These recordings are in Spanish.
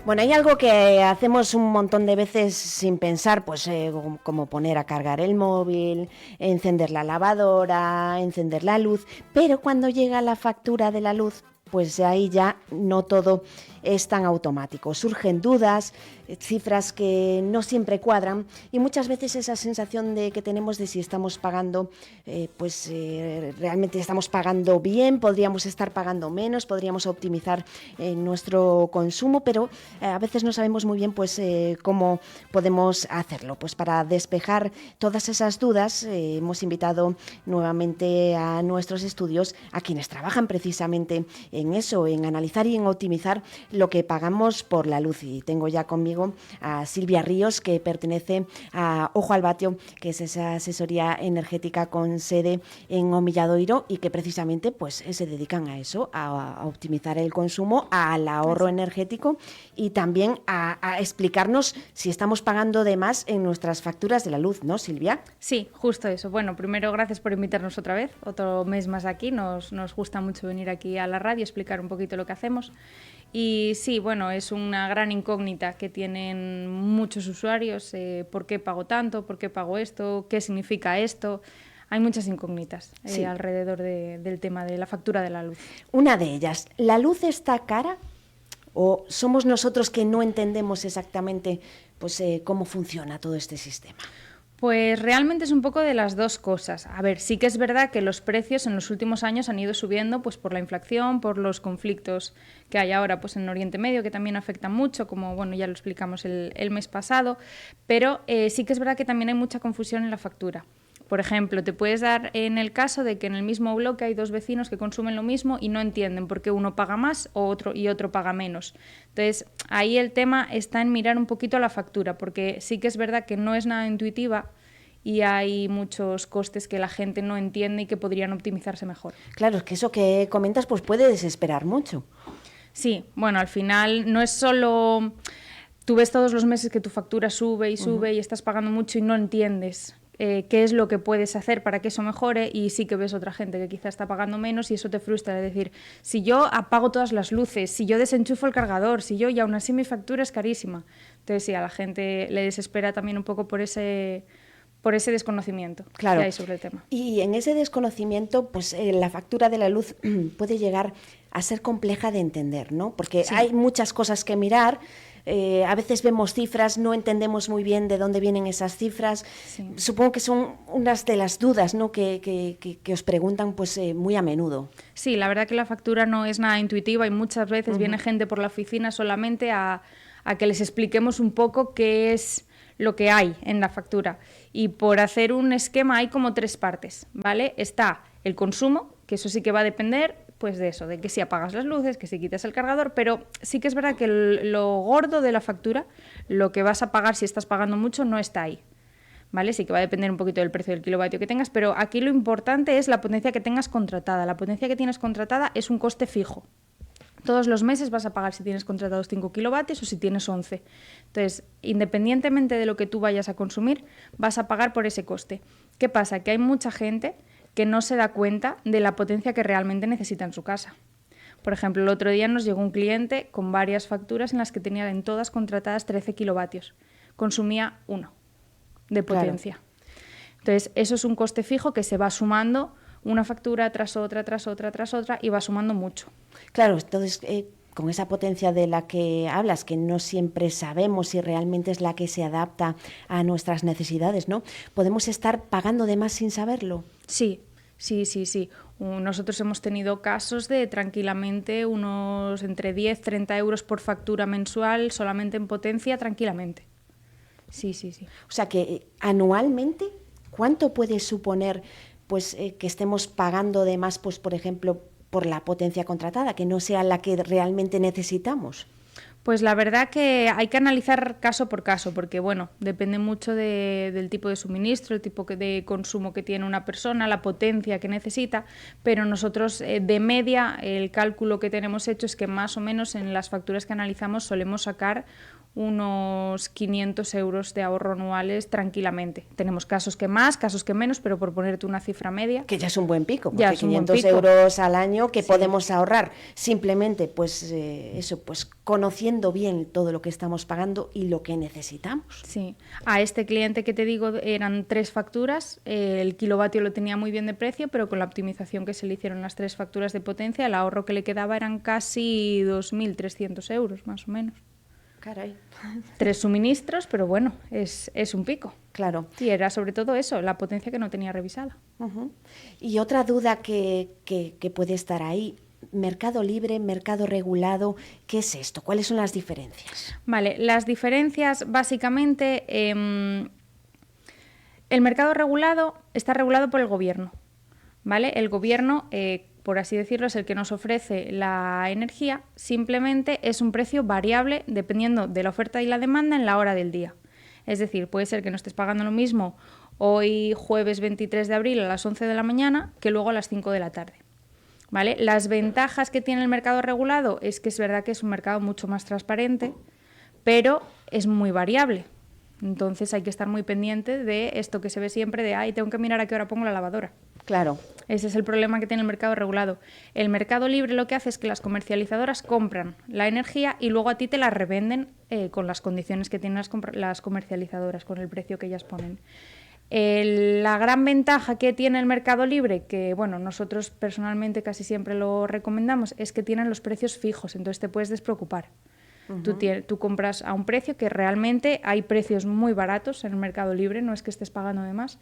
Bueno, hay algo que hacemos un montón de veces sin pensar, pues como poner a cargar el móvil, encender la lavadora, encender la luz, pero cuando llega la factura de la luz, pues ahí ya no todo es tan automático. Surgen dudas, cifras que no siempre cuadran y muchas veces esa sensación de que tenemos de si estamos pagando, realmente estamos pagando bien, podríamos estar pagando menos, podríamos optimizar nuestro consumo, pero a veces no sabemos muy bien cómo podemos hacerlo. Pues para despejar todas esas dudas hemos invitado nuevamente a nuestros estudios a quienes trabajan precisamente en eso, en analizar y en optimizar lo que pagamos por la luz. Y tengo ya conmigo a Silvia Ríos, que pertenece a Ojo al Vatio, que es esa asesoría energética con sede en Omilladoiro y que precisamente se dedican a eso, a optimizar el consumo, al ahorro energético y también a explicarnos si estamos pagando de más en nuestras facturas de la luz, ¿no, Silvia? Sí, justo eso. Bueno, primero gracias por invitarnos otra vez, otro mes más aquí. Nos gusta mucho venir aquí a la radio, explicar un poquito lo que hacemos. Y sí, bueno, es una gran incógnita que tienen muchos usuarios. ¿Por qué pago tanto? ¿Por qué pago esto? ¿Qué significa esto? Hay muchas incógnitas alrededor del tema de la factura de la luz. Una de ellas, ¿la luz está cara? ¿O somos nosotros que no entendemos exactamente cómo funciona todo este sistema? Pues realmente es un poco de las dos cosas. A ver, sí que es verdad que los precios en los últimos años han ido subiendo pues por la inflación, por los conflictos que hay ahora pues en Oriente Medio, que también afectan mucho, como bueno ya lo explicamos el mes pasado, pero sí que es verdad que también hay mucha confusión en la factura. Por ejemplo, te puedes dar en el caso de que en el mismo bloque hay dos vecinos que consumen lo mismo y no entienden por qué uno paga más o otro paga menos. Entonces, ahí el tema está en mirar un poquito la factura, porque sí que es verdad que no es nada intuitiva y hay muchos costes que la gente no entiende y que podrían optimizarse mejor. Claro, es que eso que comentas puede desesperar mucho. Sí, bueno, al final no es solo... Tú ves todos los meses que tu factura sube y sube y estás pagando mucho y no entiendes qué es lo que puedes hacer para que eso mejore, y sí que ves otra gente que quizá está pagando menos y eso te frustra, es decir, si yo apago todas las luces, si yo desenchufo el cargador, y aún así mi factura es carísima. Entonces sí, a la gente le desespera también un poco por ese desconocimiento que hay sobre el tema. Y en ese desconocimiento, la factura de la luz puede llegar a ser compleja de entender, ¿no? Porque hay muchas cosas que mirar. A veces vemos cifras, no entendemos muy bien de dónde vienen esas cifras. Sí. Supongo que son unas de las dudas, ¿no?, que os preguntan muy a menudo. Sí, la verdad que la factura no es nada intuitiva y muchas veces viene gente por la oficina solamente a que les expliquemos un poco qué es lo que hay en la factura. Y por hacer un esquema hay como tres partes, ¿vale? Está el consumo, que eso sí que va a depender pues de eso, de que si apagas las luces, que si quitas el cargador, pero sí que es verdad que lo gordo de la factura, lo que vas a pagar si estás pagando mucho, no está ahí, ¿vale? Sí que va a depender un poquito del precio del kilovatio que tengas, pero aquí lo importante es la potencia que tengas contratada. La potencia que tienes contratada es un coste fijo. Todos los meses vas a pagar si tienes contratados 5 kilovatios o si tienes 11. Entonces, independientemente de lo que tú vayas a consumir, vas a pagar por ese coste. ¿Qué pasa? Que hay mucha gente que no se da cuenta de la potencia que realmente necesita en su casa. Por ejemplo, el otro día nos llegó un cliente con varias facturas en las que tenía en todas contratadas 13 kilovatios. Consumía 1 de potencia. Claro. Entonces, eso es un coste fijo que se va sumando una factura tras otra, tras otra, tras otra, y va sumando mucho. Claro, entonces con esa potencia de la que hablas, que no siempre sabemos si realmente es la que se adapta a nuestras necesidades, ¿no? ¿Podemos estar pagando de más sin saberlo? Sí. Nosotros hemos tenido casos de tranquilamente unos entre 10 30 euros por factura mensual solamente en potencia, tranquilamente. Sí. O sea que anualmente, ¿cuánto puede suponer que estemos pagando de más, por ejemplo, por la potencia contratada, que no sea la que realmente necesitamos? Pues la verdad que hay que analizar caso por caso, porque bueno, depende mucho del tipo de suministro, el tipo de consumo que tiene una persona, la potencia que necesita, pero nosotros de media el cálculo que tenemos hecho es que más o menos en las facturas que analizamos solemos sacar unos 500 euros de ahorro anuales tranquilamente. Tenemos casos que más, casos que menos, pero por ponerte una cifra media. Que ya es un buen pico, porque ya es un buen 500 pico. euros al año que podemos ahorrar simplemente, pues pues conociendo bien todo lo que estamos pagando y lo que necesitamos. Sí, a este cliente que te digo eran 3 facturas, el kilovatio lo tenía muy bien de precio, pero con la optimización que se le hicieron las 3 facturas de potencia, el ahorro que le quedaba eran casi 2.300 euros, más o menos. Caray. 3 suministros, pero bueno, es un pico. Claro. Y era sobre todo eso, la potencia que no tenía revisada. Y otra duda que puede estar ahí, mercado libre, mercado regulado, ¿qué es esto? ¿Cuáles son las diferencias? Vale, las diferencias básicamente, el mercado regulado está regulado por el gobierno, ¿vale? El gobierno, por así decirlo, es el que nos ofrece la energía, simplemente es un precio variable dependiendo de la oferta y la demanda en la hora del día. Es decir, puede ser que no estés pagando lo mismo hoy jueves 23 de abril a las 11 de la mañana que luego a las 5 de la tarde. ¿Vale? Las ventajas que tiene el mercado regulado es que es verdad que es un mercado mucho más transparente, pero es muy variable. Entonces hay que estar muy pendiente de esto que se ve siempre de, ay, tengo que mirar a qué hora pongo la lavadora. Claro. Ese es el problema que tiene el mercado regulado. El mercado libre lo que hace es que las comercializadoras compran la energía y luego a ti te la revenden con las condiciones que tienen las comercializadoras, con el precio que ellas ponen. La gran ventaja que tiene el mercado libre, que bueno, nosotros personalmente casi siempre lo recomendamos, es que tienen los precios fijos, entonces te puedes despreocupar. Tú compras a un precio que realmente hay precios muy baratos en el mercado libre, no es que estés pagando de más,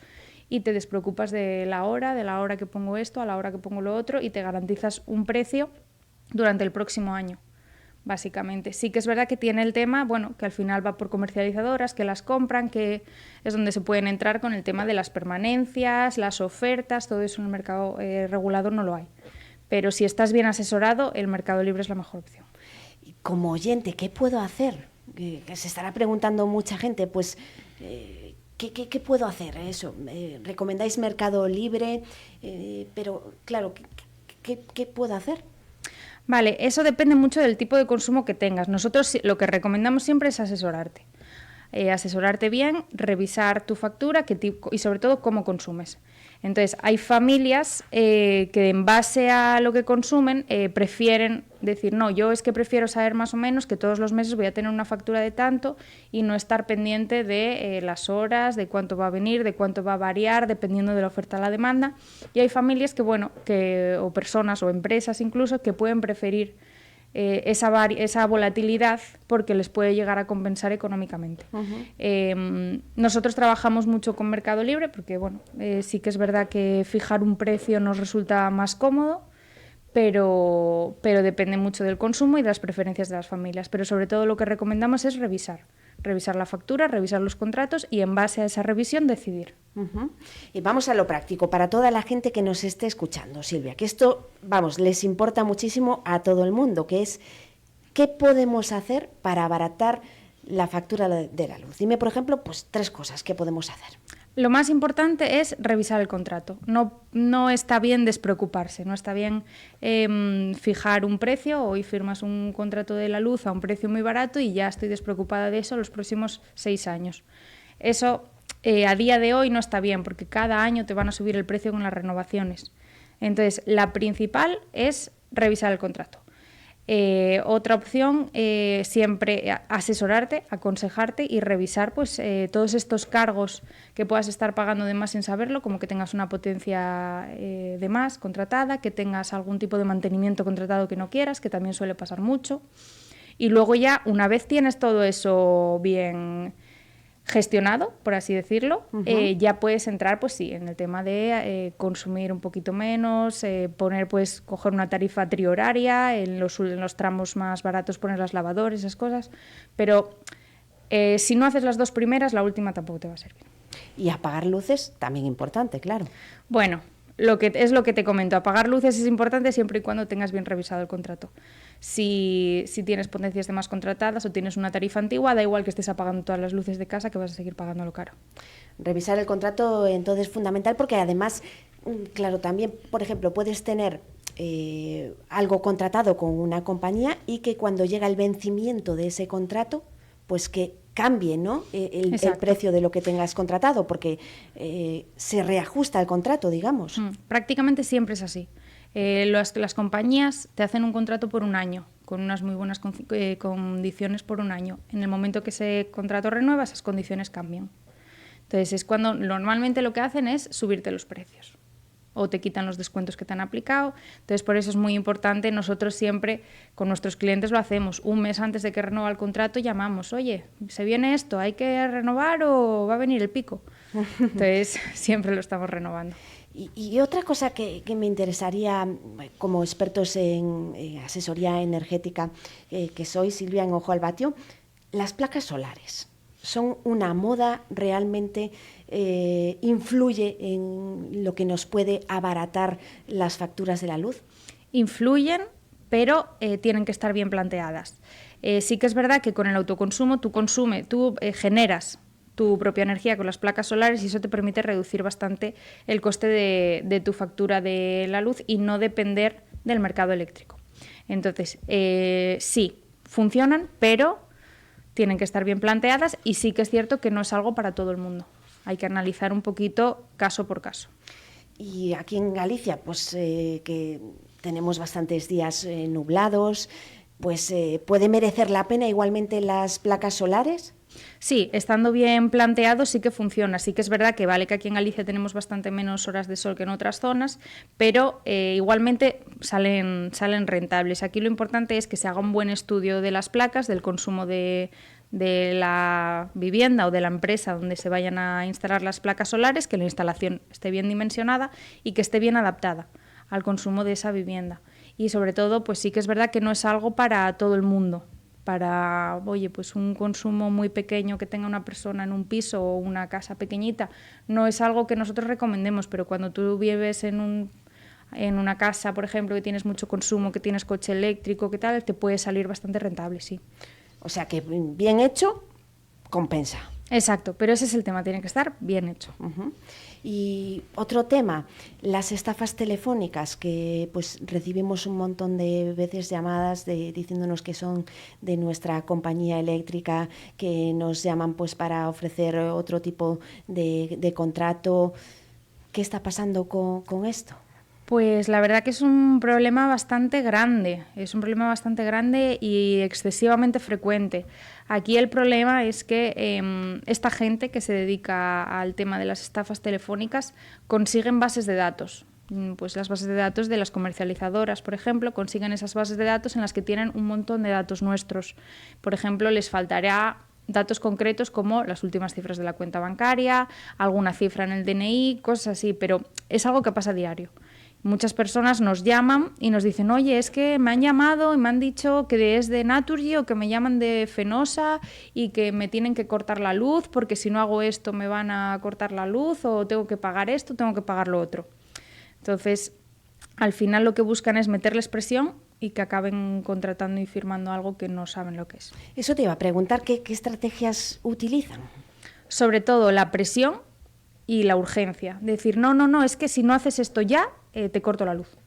y te despreocupas de la hora que pongo esto, a la hora que pongo lo otro, y te garantizas un precio durante el próximo año, básicamente. Sí que es verdad que tiene el tema, bueno, que al final va por comercializadoras, que las compran, que es donde se pueden entrar con el tema de las permanencias, las ofertas, todo eso en el mercado regulador no lo hay. Pero si estás bien asesorado, el mercado libre es la mejor opción. Como oyente, ¿qué puedo hacer? Que se estará preguntando mucha gente, pues, ¿qué puedo hacer? Eso, ¿recomendáis mercado libre? Pero, claro, ¿qué puedo hacer? Vale, eso depende mucho del tipo de consumo que tengas. Nosotros lo que recomendamos siempre es asesorarte. Asesorarte bien, revisar tu factura y sobre todo cómo consumes. Entonces, hay familias que en base a lo que consumen prefieren decir, no, yo es que prefiero saber más o menos que todos los meses voy a tener una factura de tanto y no estar pendiente de las horas, de cuánto va a venir, de cuánto va a variar, dependiendo de la oferta a la demanda. Y hay familias que, bueno, o personas o empresas incluso, que pueden preferir esa volatilidad porque les puede llegar a compensar económicamente. Nosotros trabajamos mucho con Mercado Libre porque bueno, sí que es verdad que fijar un precio nos resulta más cómodo, pero depende mucho del consumo y de las preferencias de las familias. Pero sobre todo lo que recomendamos es revisar la factura, revisar los contratos y en base a esa revisión decidir. Y vamos a lo práctico, para toda la gente que nos esté escuchando, Silvia, que esto, vamos, les importa muchísimo a todo el mundo, que es ¿qué podemos hacer para abaratar la factura de la luz? Dime, por ejemplo, pues 3 cosas que podemos hacer. Lo más importante es revisar el contrato. No está bien despreocuparse, no está bien fijar un precio. Hoy firmas un contrato de la luz a un precio muy barato y ya estoy despreocupada de eso los próximos 6 años. Eso a día de hoy no está bien porque cada año te van a subir el precio con las renovaciones. Entonces, la principal es revisar el contrato. Otra opción, siempre asesorarte, aconsejarte y revisar pues, todos estos cargos que puedas estar pagando de más sin saberlo, como que tengas una potencia de más contratada, que tengas algún tipo de mantenimiento contratado que no quieras, que también suele pasar mucho. Y luego ya, una vez tienes todo eso bien gestionado, por así decirlo, ya puedes entrar, pues sí, en el tema de consumir un poquito menos, coger una tarifa trihoraria, en los tramos más baratos poner las lavadoras, esas cosas, pero si no haces las 2 primeras, la última tampoco te va a servir. Y apagar luces, también importante, claro. Bueno, lo que te comento, apagar luces es importante siempre y cuando tengas bien revisado el contrato. Si tienes potencias de más contratadas o tienes una tarifa antigua, da igual que estés apagando todas las luces de casa, que vas a seguir pagándolo caro. Revisar el contrato entonces es fundamental porque además, claro, también, por ejemplo, puedes tener algo contratado con una compañía y que cuando llega el vencimiento de ese contrato, pues que cambie, ¿no? el precio de lo que tengas contratado, porque se reajusta el contrato, digamos. Prácticamente siempre es así. Las compañías te hacen un contrato por un año, con unas muy buenas condiciones por un año. En el momento que ese contrato renueva, esas condiciones cambian. Entonces es cuando normalmente lo que hacen es subirte los precios o te quitan los descuentos que te han aplicado. Entonces por eso es muy importante, nosotros siempre con nuestros clientes lo hacemos, un mes antes de que renueva el contrato llamamos, oye, ¿se viene esto? ¿Hay que renovar o va a venir el pico? Entonces siempre lo estamos renovando. Y otra cosa que me interesaría, como expertos en asesoría energética que soy, Silvia, en Ojo al Vatio, las placas solares. ¿Son una moda? ¿Realmente influye en lo que nos puede abaratar las facturas de la luz? Influyen, pero tienen que estar bien planteadas. Sí que es verdad que con el autoconsumo tú generas tu propia energía con las placas solares y eso te permite reducir bastante el coste de tu factura de la luz y no depender del mercado eléctrico. Entonces, sí, funcionan, pero tienen que estar bien planteadas y sí que es cierto que no es algo para todo el mundo. Hay que analizar un poquito caso por caso. Y aquí en Galicia, pues que tenemos bastantes días nublados, pues ¿puede merecer la pena igualmente las placas solares? Sí, estando bien planteado sí que funciona. Sí que es verdad que vale que aquí en Galicia tenemos bastante menos horas de sol que en otras zonas, pero igualmente salen rentables. Aquí lo importante es que se haga un buen estudio de las placas, del consumo de la vivienda o de la empresa donde se vayan a instalar las placas solares, que la instalación esté bien dimensionada y que esté bien adaptada al consumo de esa vivienda. Y sobre todo, pues sí que es verdad que no es algo para todo el mundo. Para, oye, pues un consumo muy pequeño que tenga una persona en un piso o una casa pequeñita, no es algo que nosotros recomendemos, pero cuando tú vives en una casa, por ejemplo, que tienes mucho consumo, que tienes coche eléctrico, que tal, te puede salir bastante rentable, sí. O sea que bien hecho, compensa. Exacto, pero ese es el tema, tiene que estar bien hecho. Uh-huh. Y otro tema, las estafas telefónicas, que pues recibimos un montón de veces llamadas diciéndonos que son de nuestra compañía eléctrica, que nos llaman pues para ofrecer otro tipo de contrato. ¿Qué está pasando con esto? Pues la verdad que es un problema bastante grande, y excesivamente frecuente. Aquí el problema es que esta gente que se dedica al tema de las estafas telefónicas consiguen bases de datos. Pues las bases de datos de las comercializadoras, por ejemplo, consiguen esas bases de datos en las que tienen un montón de datos nuestros. Por ejemplo, les faltará datos concretos como las últimas cifras de la cuenta bancaria, alguna cifra en el DNI, cosas así, pero es algo que pasa a diario. Muchas personas nos llaman y nos dicen, oye, es que me han llamado y me han dicho que es de Naturgy o que me llaman de Fenosa y que me tienen que cortar la luz porque si no hago esto me van a cortar la luz o tengo que pagar esto, tengo que pagar lo otro. Entonces, al final lo que buscan es meterles presión y que acaben contratando y firmando algo que no saben lo que es. Eso te iba a preguntar, ¿qué estrategias utilizan? Sobre todo la presión y la urgencia. Decir, no, es que si no haces esto ya, te corto la luz.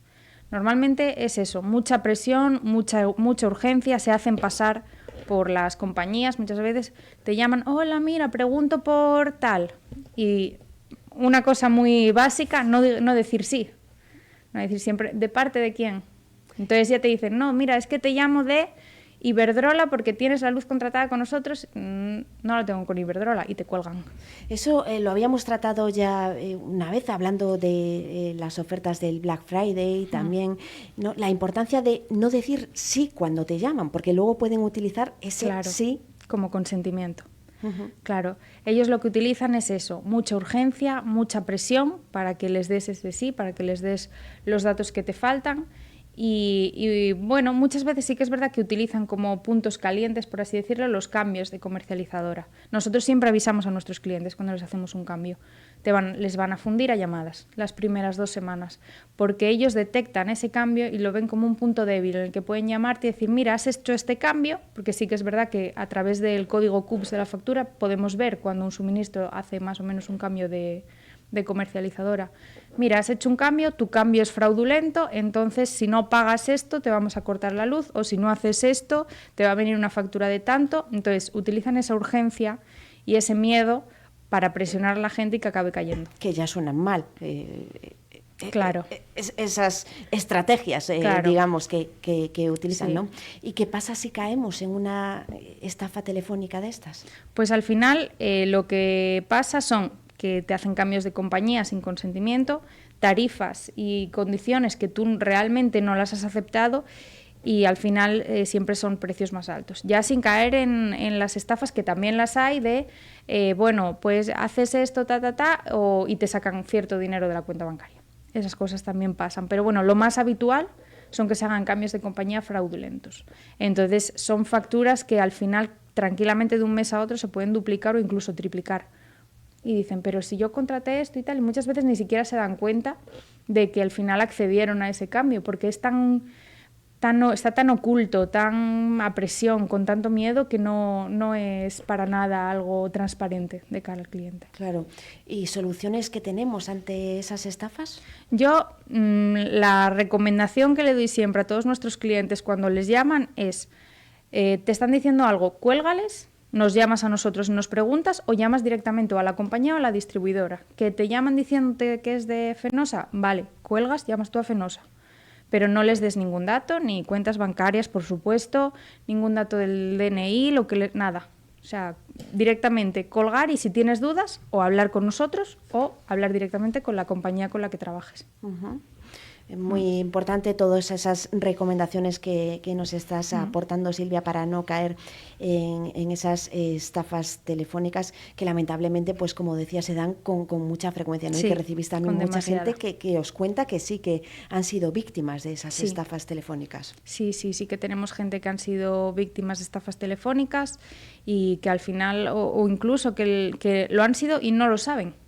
Normalmente es eso, mucha presión, mucha urgencia, se hacen pasar por las compañías, muchas veces te llaman, hola, mira, pregunto por tal. Y una cosa muy básica, no decir sí, no decir siempre, ¿de parte de quién? Entonces ya te dicen, no, mira, es que te llamo de Iberdrola porque tienes la luz contratada con nosotros, no la tengo con Iberdrola y te cuelgan. Eso lo habíamos tratado ya una vez hablando de las ofertas del Black Friday también, ¿no? La importancia de no decir sí cuando te llaman, porque luego pueden utilizar ese sí como consentimiento. Claro, ellos lo que utilizan es eso, mucha urgencia, mucha presión para que les des ese sí, para que les des los datos que te faltan. Y bueno, muchas veces sí que es verdad que utilizan como puntos calientes, por así decirlo, los cambios de comercializadora. Nosotros siempre avisamos a nuestros clientes cuando les hacemos un cambio. Les van a fundir a llamadas las primeras 2 semanas, porque ellos detectan ese cambio y lo ven como un punto débil en el que pueden llamarte y decir, mira, has hecho este cambio, porque sí que es verdad que a través del código CUPS de la factura podemos ver cuando un suministro hace más o menos un cambio de de comercializadora. Mira, has hecho un cambio, tu cambio es fraudulento, entonces si no pagas esto te vamos a cortar la luz, o si no haces esto te va a venir una factura de tanto. Entonces utilizan esa urgencia y ese miedo para presionar a la gente y que acabe cayendo. Que ya suenan mal. Claro. Esas estrategias, claro. digamos, que utilizan, sí. ¿no? ¿Y qué pasa si caemos en una estafa telefónica de estas? Pues al final lo que pasa son que te hacen cambios de compañía sin consentimiento, tarifas y condiciones que tú realmente no las has aceptado, y al final siempre son precios más altos. Ya sin caer en las estafas, que también las hay, de, bueno, pues haces esto, y te sacan cierto dinero de la cuenta bancaria. Esas cosas también pasan. Pero bueno, lo más habitual son que se hagan cambios de compañía fraudulentos. Entonces son facturas que al final tranquilamente de un mes a otro se pueden duplicar o incluso triplicar. Y dicen, pero si yo contraté esto y tal, y muchas veces ni siquiera se dan cuenta de que al final accedieron a ese cambio, porque es está tan oculto, tan a presión, con tanto miedo, que no es para nada algo transparente de cara al cliente. Claro. ¿Y soluciones que tenemos ante esas estafas? Yo, la recomendación que le doy siempre a todos nuestros clientes cuando les llaman es, te están diciendo algo, cuélgales, nos llamas a nosotros y nos preguntas, o llamas directamente o a la compañía o a la distribuidora. ¿Que te llaman diciéndote que es de Fenosa? Vale, cuelgas, llamas tú a Fenosa. Pero no les des ningún dato, ni cuentas bancarias, por supuesto, ningún dato del DNI, nada. O sea, directamente colgar, y si tienes dudas, o hablar con nosotros o hablar directamente con la compañía con la que trabajes. Uh-huh. Muy importante todas esas recomendaciones que nos estás aportando, Silvia, para no caer en esas estafas telefónicas que lamentablemente, pues como decía, se dan con mucha frecuencia, ¿no? Sí, y que recibís también mucha demasiada. gente que os cuenta que sí, que han sido víctimas de esas estafas telefónicas. Sí, que tenemos gente que han sido víctimas de estafas telefónicas y que al final, o incluso que lo han sido y no lo saben.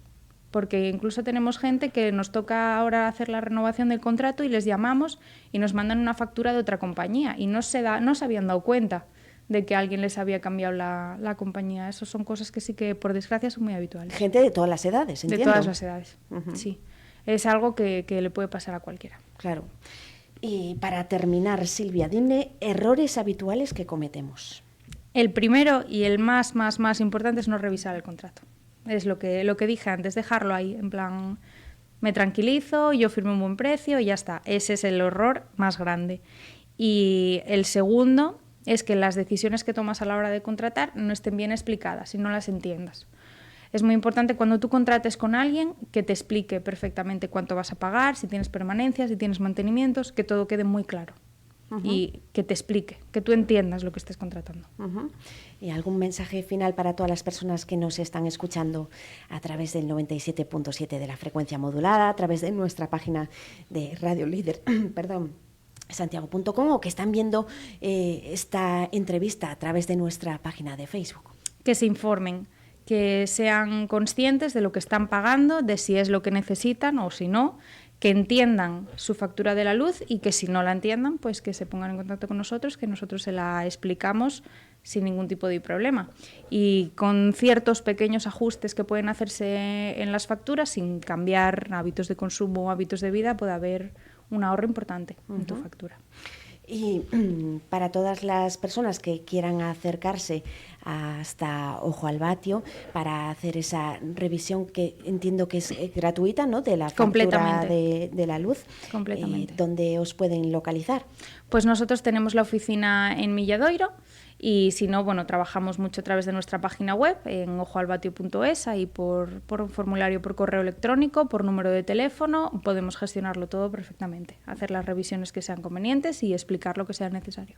Porque incluso tenemos gente que nos toca ahora hacer la renovación del contrato y les llamamos y nos mandan una factura de otra compañía y no se habían dado cuenta de que alguien les había cambiado la compañía. Esas son cosas que sí que, por desgracia, son muy habituales. Gente de todas las edades, entiendo. De todas las edades, sí. Es algo que le puede pasar a cualquiera. Claro. Y para terminar, Silvia, dime errores habituales que cometemos. El primero y el más importante es no revisar el contrato. Es lo que dije antes, dejarlo ahí, en plan, me tranquilizo, yo firmo un buen precio y ya está. Ese es el error más grande. Y el segundo es que las decisiones que tomas a la hora de contratar no estén bien explicadas y no las entiendas. Es muy importante cuando tú contrates con alguien que te explique perfectamente cuánto vas a pagar, si tienes permanencias, si tienes mantenimientos, que todo quede muy claro. Y que te explique, que tú entiendas lo que estés contratando. ¿Y algún mensaje final para todas las personas que nos están escuchando a través del 97.7 de la frecuencia modulada, a través de nuestra página de Radio Líder, santiago.com, o que están viendo esta entrevista a través de nuestra página de Facebook? Que se informen, que sean conscientes de lo que están pagando, de si es lo que necesitan o si no, que entiendan su factura de la luz y que si no la entiendan, pues que se pongan en contacto con nosotros, que nosotros se la explicamos sin ningún tipo de problema. Y con ciertos pequeños ajustes que pueden hacerse en las facturas, sin cambiar hábitos de consumo o hábitos de vida, puede haber un ahorro importante en tu factura. Y para todas las personas que quieran acercarse hasta Ojo al Vatio para hacer esa revisión, que entiendo que es gratuita, ¿no?, de la factura de la luz, ¿dónde os pueden localizar? Pues nosotros tenemos la oficina en Milladoiro, y si no, bueno, trabajamos mucho a través de nuestra página web, en ojoalvatio.es, ahí por un formulario por correo electrónico, por número de teléfono, podemos gestionarlo todo perfectamente, hacer las revisiones que sean convenientes y explicar lo que sea necesario.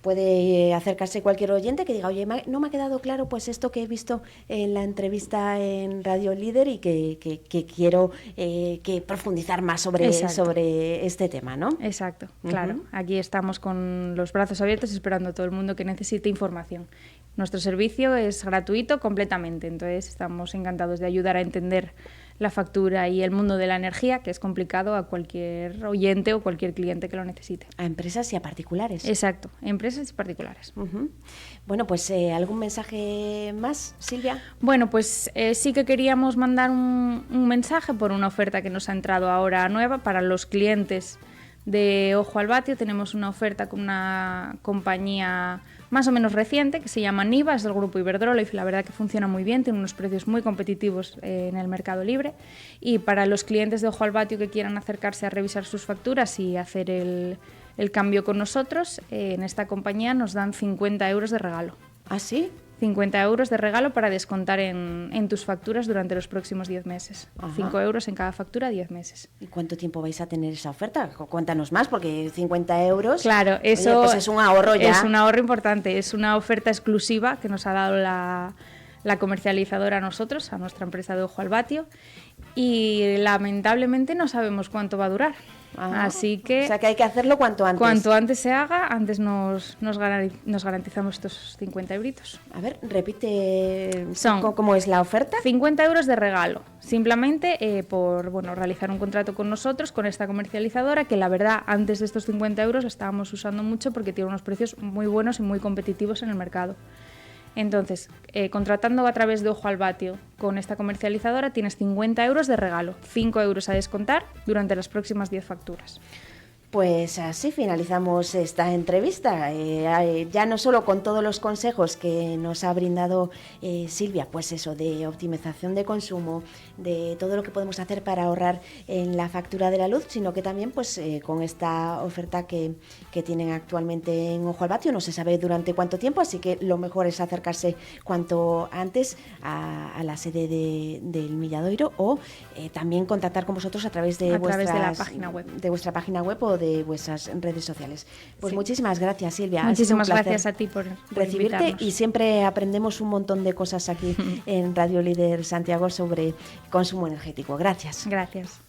Puede acercarse cualquier oyente que diga, oye, no me ha quedado claro pues esto que he visto en la entrevista en Radio Líder y que quiero que profundizar más sobre este tema, ¿no? Exacto, claro. Aquí estamos con los brazos abiertos esperando a todo el mundo que necesite información. Nuestro servicio es gratuito completamente, entonces estamos encantados de ayudar a entender la factura y el mundo de la energía, que es complicado a cualquier oyente o cualquier cliente que lo necesite. A empresas y a particulares. Exacto, empresas y particulares. Bueno, pues ¿algún mensaje más, Silvia? Bueno, pues sí que queríamos mandar un mensaje por una oferta que nos ha entrado ahora nueva para los clientes de Ojo al Vatio. Tenemos una oferta con una compañía más o menos reciente que se llama Niva, es del grupo Iberdrola y la verdad que funciona muy bien, tiene unos precios muy competitivos en el mercado libre. Y para los clientes de Ojo al Vatio que quieran acercarse a revisar sus facturas y hacer el cambio con nosotros, en esta compañía nos dan 50 euros de regalo. ¿Ah, sí? 50 euros de regalo para descontar en tus facturas durante los próximos 10 meses. Ajá. 5 euros en cada factura, 10 meses. ¿Y cuánto tiempo vais a tener esa oferta? Cuéntanos más, porque 50 euros... Claro, eso pues es un ahorro ya. Es un ahorro importante, es una oferta exclusiva que nos ha dado la comercializadora a nosotros, a nuestra empresa de Ojo al Vatio, y lamentablemente no sabemos cuánto va a durar. Así que... O sea, que hay que hacerlo cuanto antes. Cuanto antes se haga, antes nos garantizamos estos 50 euritos. A ver, repite cómo es la oferta. 50 euros de regalo, simplemente por realizar un contrato con nosotros, con esta comercializadora, que la verdad antes de estos 50 euros la estábamos usando mucho porque tiene unos precios muy buenos y muy competitivos en el mercado. Entonces, contratando a través de Ojo al Vatio con esta comercializadora tienes 50 euros de regalo, 5 euros a descontar durante las próximas 10 facturas. Pues así finalizamos esta entrevista, ya no solo con todos los consejos que nos ha brindado Silvia, pues eso, de optimización de consumo, de todo lo que podemos hacer para ahorrar en la factura de la luz, sino que también pues con esta oferta que tienen actualmente en Ojo al Vatio. No se sabe durante cuánto tiempo, así que lo mejor es acercarse cuanto antes a la sede del Milladoiro o también contactar con vosotros a través de la página web. De vuestra página web o de vuestras redes sociales. Pues sí. Muchísimas gracias, Silvia. Muchísimas gracias a ti por recibirte invitarnos. Y siempre aprendemos un montón de cosas aquí en Radio Líder Santiago sobre consumo energético. Gracias. Gracias.